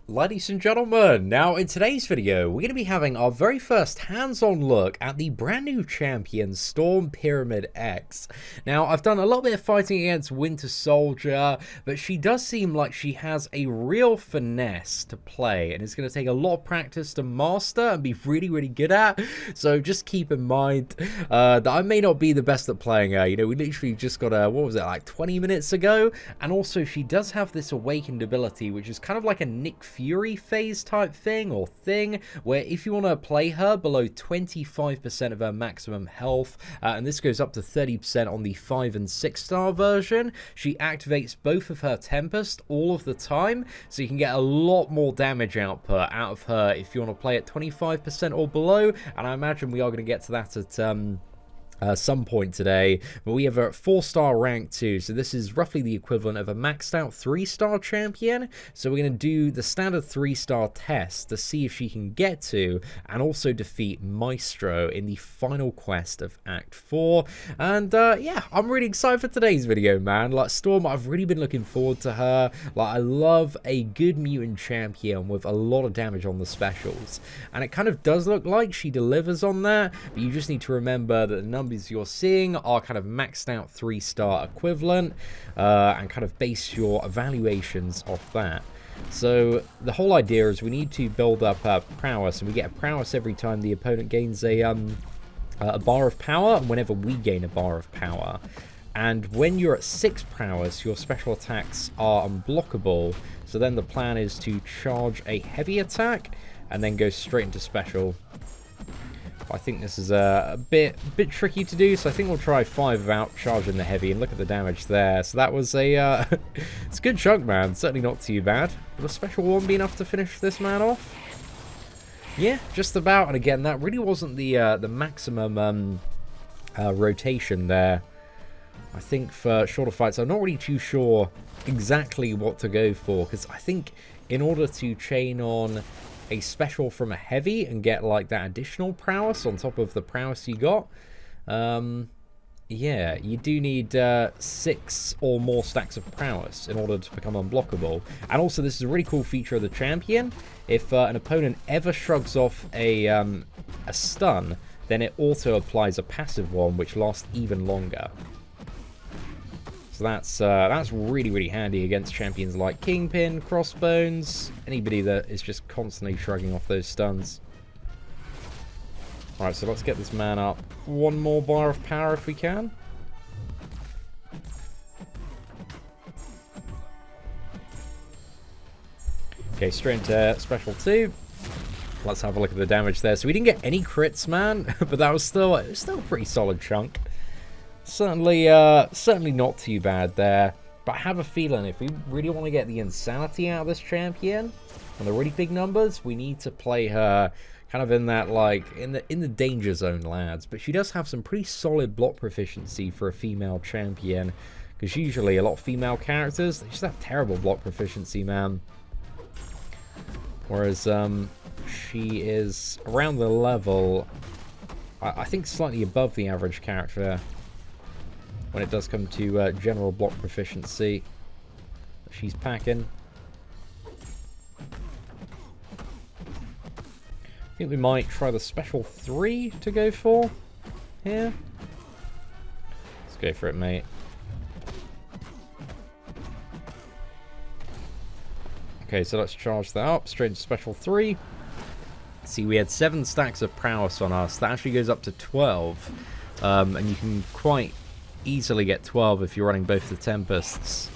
Ladies and gentlemen, now in today's video, we're going to be having our very first hands-on look at the brand new champion, Storm Pyramid X. Now, I've done a little bit of fighting against Winter Soldier, but she does seem like she has a real finesse to play, and it's going to take a lot of practice to master and be really, really good at. So just keep in mind that I may not be the best at playing her. You know, we literally just got a, what was it, like 20 minutes ago? And also, she does have this awakened ability, which is kind of like a Nick Fury phase type thing, where if you want to play her below 25% of her maximum health, and this goes up to 30% on the 5 and 6 star version, she activates both of her Tempest all of the time, so you can get a lot more damage output out of her if you want to play at 25% or below, and I imagine we are going to get to that at some point today. But we have a 4-star rank too, so this is roughly the equivalent of a maxed out 3-star champion. So we're going to do the standard 3-star test to see if she can get to and also defeat Maestro in the final quest of Act 4. And yeah, I'm really excited for today's video, man. Like, Storm, I've really been looking forward to her. Like, I love a good mutant champion with a lot of damage on the specials, and it kind of does look like she delivers on that, but you just need to remember that the numbers you're seeing are kind of maxed out 3-star equivalent, and kind of base your evaluations off that. So the whole idea is we need to build up prowess, and we get a prowess every time the opponent gains a bar of power, and whenever we gain a bar of power. And when you're at 6 prowess, your special attacks are unblockable, so then the plan is to charge a heavy attack and then go straight into special. I think this is a bit tricky to do, so I think we'll try 5 without charging the heavy, and look at the damage there. So that was a it's a good chunk, man. Certainly not too bad. Will a special one be enough to finish this man off? Yeah, just about. And again, that really wasn't the maximum rotation there. I think for shorter fights, I'm not really too sure exactly what to go for, because I think in order to chain on a special from a heavy and get like that additional prowess on top of the prowess you got, yeah, you do need 6 or more stacks of prowess in order to become unblockable. And also, this is a really cool feature of the champion. If an opponent ever shrugs off a stun, then it auto applies a passive one which lasts even longer. So that's really, really handy against champions like Kingpin, Crossbones, anybody that is just constantly shrugging off those stuns. Alright, so let's get this man up 1 more bar of power if we can. Okay, straight into Special 2. Let's have a look at the damage there. So we didn't get any crits, man, but that was still a pretty solid chunk. Certainly not too bad there, but I have a feeling if we really want to get the insanity out of this champion and the really big numbers, we need to play her kind of in that, like, in the danger zone, lads. But she does have some pretty solid block proficiency for a female champion, because usually a lot of female characters, they just have terrible block proficiency, man. Whereas she is around the level, I think slightly above the average character when it does come to general block proficiency that she's packing. I think we might try the special 3 to go for here. Let's go for it, mate. Okay, so let's charge that up straight into special 3. See, we had 7 stacks of prowess on us. That actually goes up to 12, and you can quite easily get 12 if you're running both the Tempests.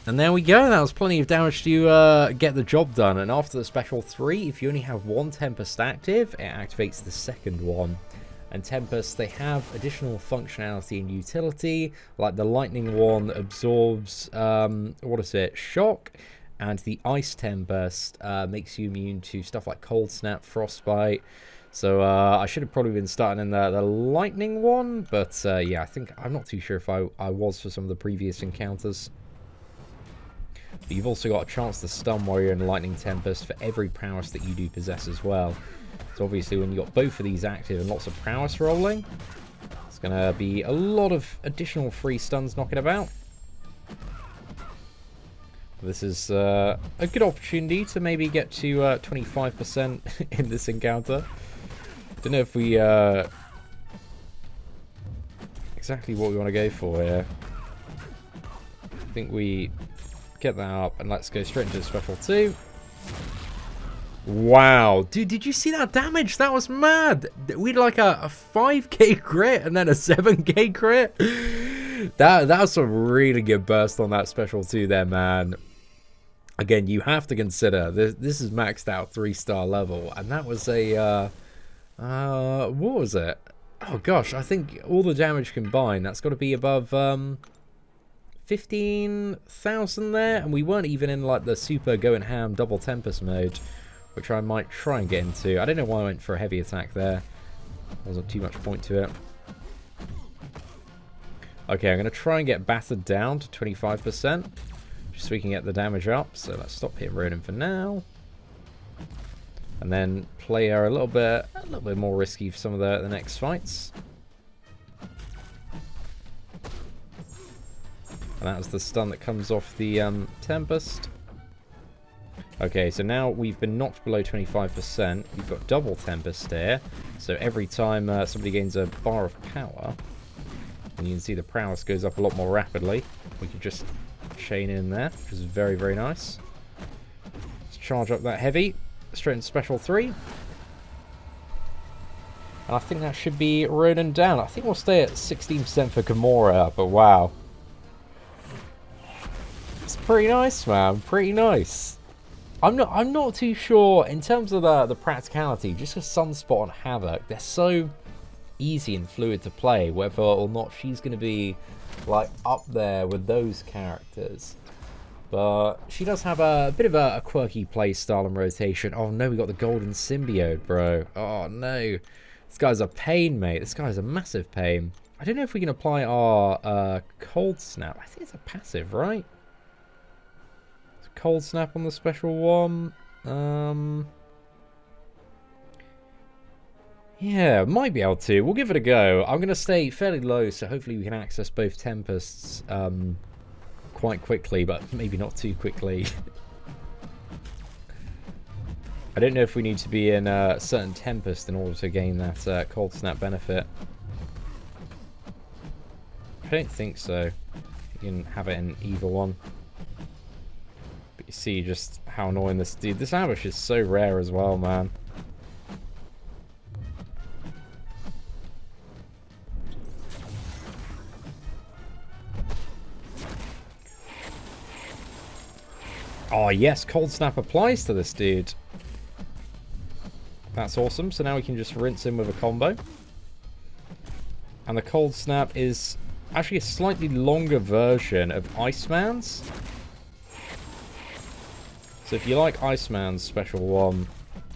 And there we go, that was plenty of damage to get the job done. And after the special 3, if you only have 1 Tempest active, it activates the second one. And Tempests, they have additional functionality and utility, like the lightning one absorbs, what is it, shock, and the ice Tempest makes you immune to stuff like cold snap, frostbite. So I should have probably been starting in the lightning one, but yeah, I'm not too sure if I was for some of the previous encounters. But you've also got a chance to stun while you're in Lightning Tempest for every prowess that you do possess as well. So obviously when you've got both of these active and lots of prowess rolling, it's going to be a lot of additional free stuns knocking about. This is a good opportunity to maybe get to 25% in this encounter. Don't know if we exactly what we want to go for here. I think we get that up and let's go straight into special 2. Wow, dude, did you see that damage? That was mad. We had like a 5k crit and then a 7k crit. That was some really good burst on that special 2 there, man. Again, you have to consider this is maxed out 3-star level, and that was a what was it? Oh gosh, I think all the damage combined, that's got to be above 15,000 there, and we weren't even in like the super going ham double tempest mode, which I might try and get into. I don't know why I went for a heavy attack there. Wasn't too much point to it. Okay, I'm going to try and get battered down to 25%, just so we can get the damage up. So let's stop hitting Ronin for now. And then play her a little bit more risky for some of the next fights. And that was the stun that comes off the Tempest. Okay, so now we've been knocked below 25%. We've got double Tempest here. So every time somebody gains a bar of power, and you can see the prowess goes up a lot more rapidly, we can just chain in there, which is very, very nice. Let's charge up that heavy. Straight into special 3. And I think that should be Ronin down. I think we'll stay at 16% for Gamora, but wow. It's pretty nice, man. Pretty nice. I'm not too sure in terms of the practicality, just because Sunspot and Havoc, they're so easy and fluid to play, whether or not she's going to be like up there with those characters. But she does have a bit of a quirky play style and rotation. Oh no, we got the golden symbiote, bro. Oh no. This guy's a pain, mate. This guy's a massive pain. I don't know if we can apply our cold snap. I think it's a passive, right? It's a cold snap on the special one. Yeah, might be able to. We'll give it a go. I'm going to stay fairly low, so hopefully we can access both Tempests quite quickly, but maybe not too quickly. I don't know if we need to be in a certain Tempest in order to gain that cold snap benefit. I don't think so. You can have it in either one. But you see just how annoying this dude. This ambush is so rare as well, man. Oh yes, cold snap applies to this dude. That's awesome. So now we can just rinse him with a combo. And the cold snap is actually a slightly longer version of Iceman's. So if you like Iceman's special one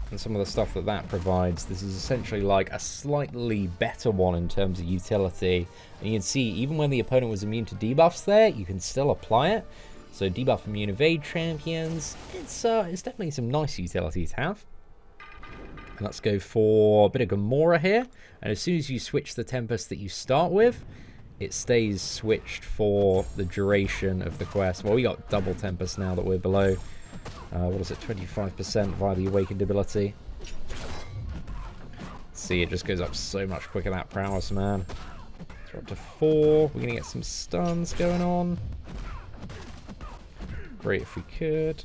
and some of the stuff that provides, this is essentially like a slightly better one in terms of utility. And you can see even when the opponent was immune to debuffs there, you can still apply it. So debuff immune evade champions, it's definitely some nice utility to have. And let's go for a bit of Gamora here. And as soon as you switch the Tempest that you start with, it stays switched for the duration of the quest. Well, we got double Tempest now that we're below, what is it, 25% via the Awakened ability. See, it just goes up so much quicker, that prowess, man. We're up to 4. We're going to get some stuns going on. Great if we could.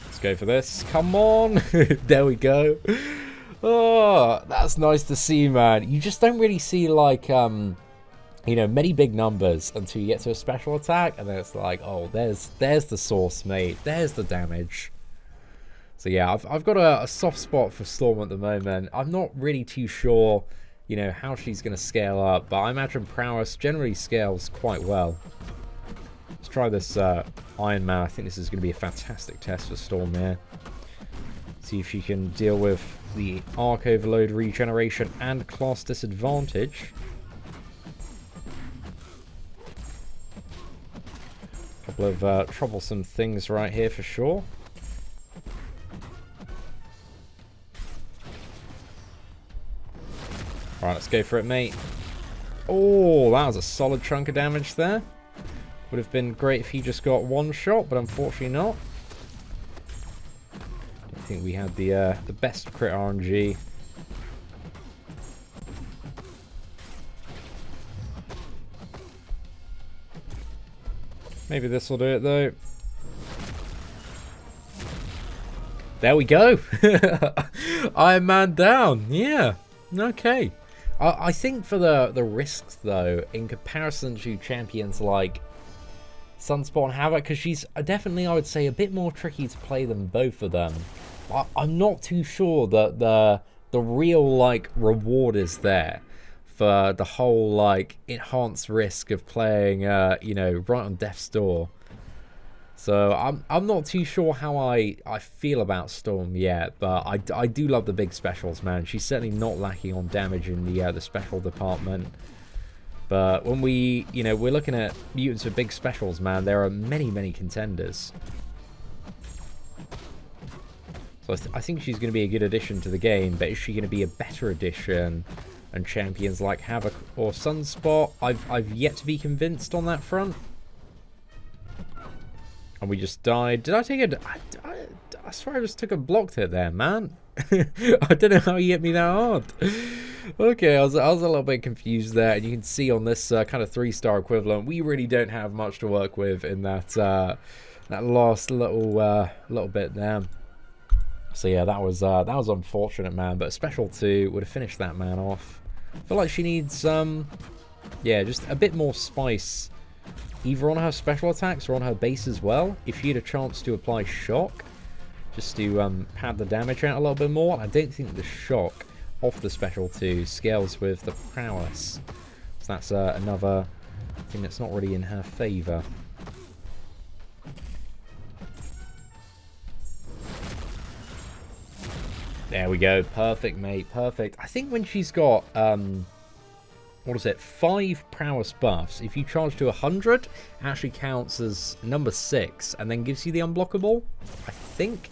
Let's go for this. Come on. There we go. Oh, that's nice to see, man. You just don't really see, like, you know, many big numbers until you get to a special attack. And then it's like, oh, there's the source, mate. There's the damage. So, yeah, I've got a soft spot for Storm at the moment. I'm not really too sure, you know, how she's going to scale up, but I imagine prowess generally scales quite well. Let's try this Iron Man. I think this is going to be a fantastic test for Storm here. See if she can deal with the Arc Overload regeneration and class disadvantage. A couple of troublesome things right here for sure. Alright, let's go for it, mate. Oh, that was a solid chunk of damage there. Would have been great if he just got one shot, but unfortunately not. I think we had the best crit RNG. Maybe this will do it though. There we go. Iron Man down. Yeah. Okay. I think for the risks though, in comparison to champions like Sunspot and Havoc, because she's definitely, I would say, a bit more tricky to play than both of them. I'm not too sure that the real like reward is there for the whole like enhanced risk of playing you know, right on death's door. So I'm not too sure how I feel about Storm yet, but I do love the big specials, man. She's certainly not lacking on damage in the special department. But when we, you know, we're looking at mutants with big specials, man, there are many contenders. So I think she's going to be a good addition to the game, but is she going to be a better addition than champions like Havoc or Sunspot? I've yet to be convinced on that front. And we just died. Did I take a... I swear I just took a blocked hit there, man. I don't know how he hit me that hard. Okay, I was a little bit confused there. And you can see on this kind of 3-star equivalent, we really don't have much to work with in that that last little bit there. So yeah, that was unfortunate, man. But Special 2 would have finished that man off. I feel like she needs yeah, just a bit more spice, either on her special attacks or on her base as well. If she had a chance to apply shock, just to pad the damage out a little bit more. I don't think the shock off the Special 2 scales with the prowess. So that's another thing that's not really in her favour. There we go. Perfect, mate. Perfect. I think when she's got, what is it, 5 prowess buffs, if you charge to 100, it actually counts as number 6, and then gives you the unblockable, I think.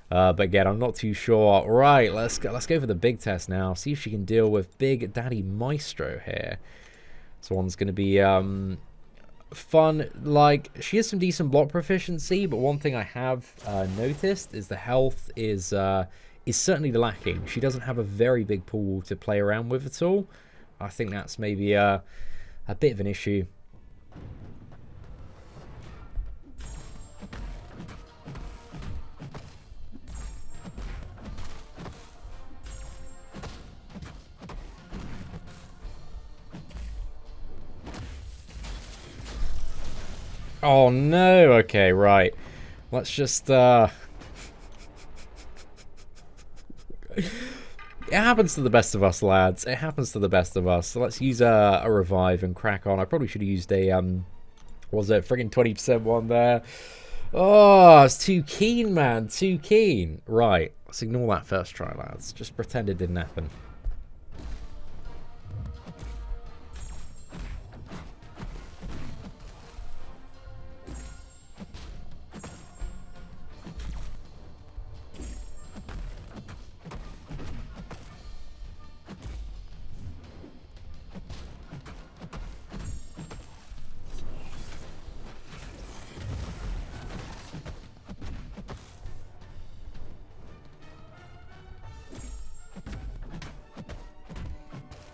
But again, I'm not too sure. Right, let's go for the big test now. See if she can deal with Big Daddy Maestro here. This one's going to be fun. Like, she has some decent block proficiency, but one thing I have noticed is the health is certainly lacking. She doesn't have a very big pool to play around with at all. I think that's maybe a bit of an issue. Oh no, okay, right. Let's just It happens to the best of us, lads. It happens to the best of us. So let's use a revive and crack on. I probably should have used a what was it, friggin' 20% one there. Oh, it's too keen, man. Too keen. Right, let's ignore that first try, lads. Just pretend it didn't happen.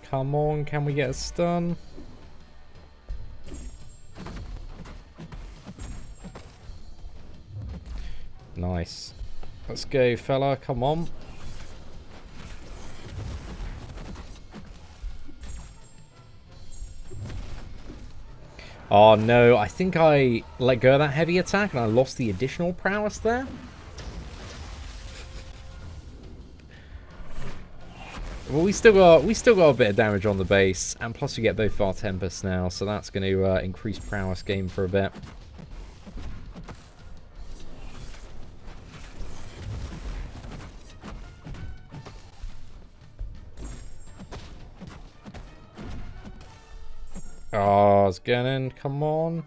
Come on, can we get a stun? Nice. Let's go, fella. Come on. Oh no, I think I let go of that heavy attack and I lost the additional prowess there. Well, we still got a bit of damage on the base, and plus we get both our Tempests now, so that's going to increase prowess game for a bit. Oh, it's getting, come on.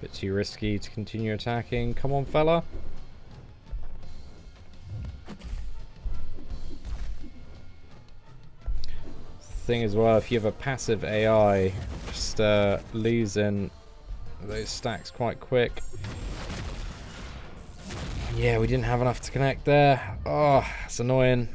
Bit too risky to continue attacking. Come on, fella. thing as well, if you have a passive AI, just losing those stacks quite quick. Yeah, we didn't have enough to connect there. Oh, it's annoying.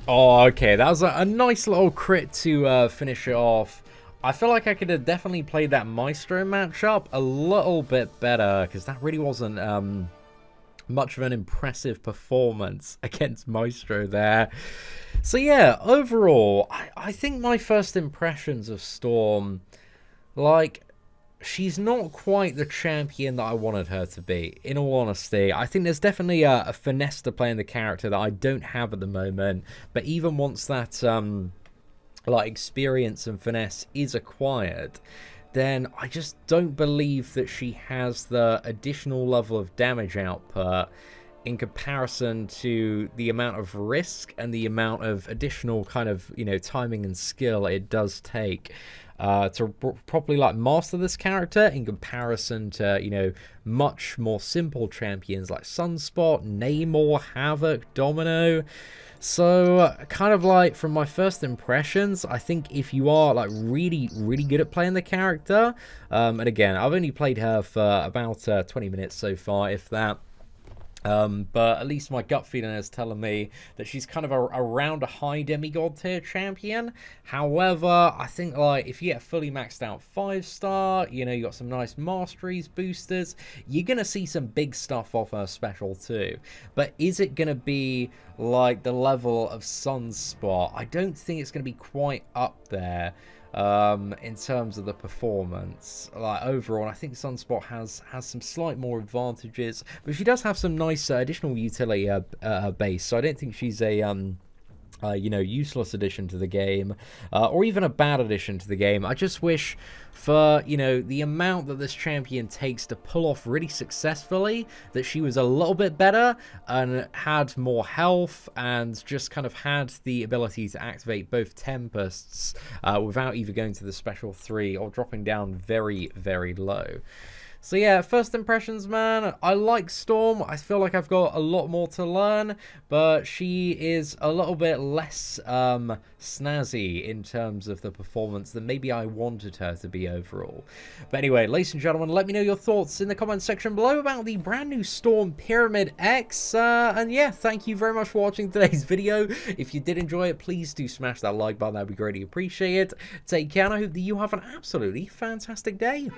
Oh, okay, that was a nice little crit to finish it off. I feel like I could have definitely played that Maestro matchup a little bit better, because that really wasn't much of an impressive performance against Maestro there. So yeah, overall, I think my first impressions of Storm, like, she's not quite the champion that I wanted her to be, in all honesty. I think there's definitely a finesse to playing the character that I don't have at the moment, but even once that like experience and finesse is acquired, then I just don't believe that she has the additional level of damage output in comparison to the amount of risk and the amount of additional kind of, you know, timing and skill it does take to properly like master this character in comparison to, you know, much more simple champions like Sunspot, Namor, Havoc, Domino. So kind of like from my first impressions, I think if you are like really good at playing the character, and again, I've only played her for about 20 minutes so far, if that. But at least my gut feeling is telling me that she's kind of around a high demigod tier champion. However, I think like if you get fully maxed out 5-star, you know, you got some nice masteries boosters, you're gonna see some big stuff off her special too. But is it gonna be like the level of Sunspot? I don't think it's gonna be quite up there. In terms of the performance, like overall, I think Sunspot has some slight more advantages, but she does have some nice additional utility base. So I don't think she's a you know, useless addition to the game, or even a bad addition to the game. I just wish for, you know, the amount that this champion takes to pull off really successfully, that she was a little bit better and had more health and just kind of had the ability to activate both Tempests without either going to the special 3 or dropping down very low. So yeah, first impressions, man, I like Storm. I feel like I've got a lot more to learn, but she is a little bit less snazzy in terms of the performance than maybe I wanted her to be overall. But anyway, ladies and gentlemen, let me know your thoughts in the comments section below about the brand new Storm Pyramid X. And yeah, thank you very much for watching today's video. If you did enjoy it, please do smash that like button. That'd be greatly appreciated. Take care, and I hope that you have an absolutely fantastic day.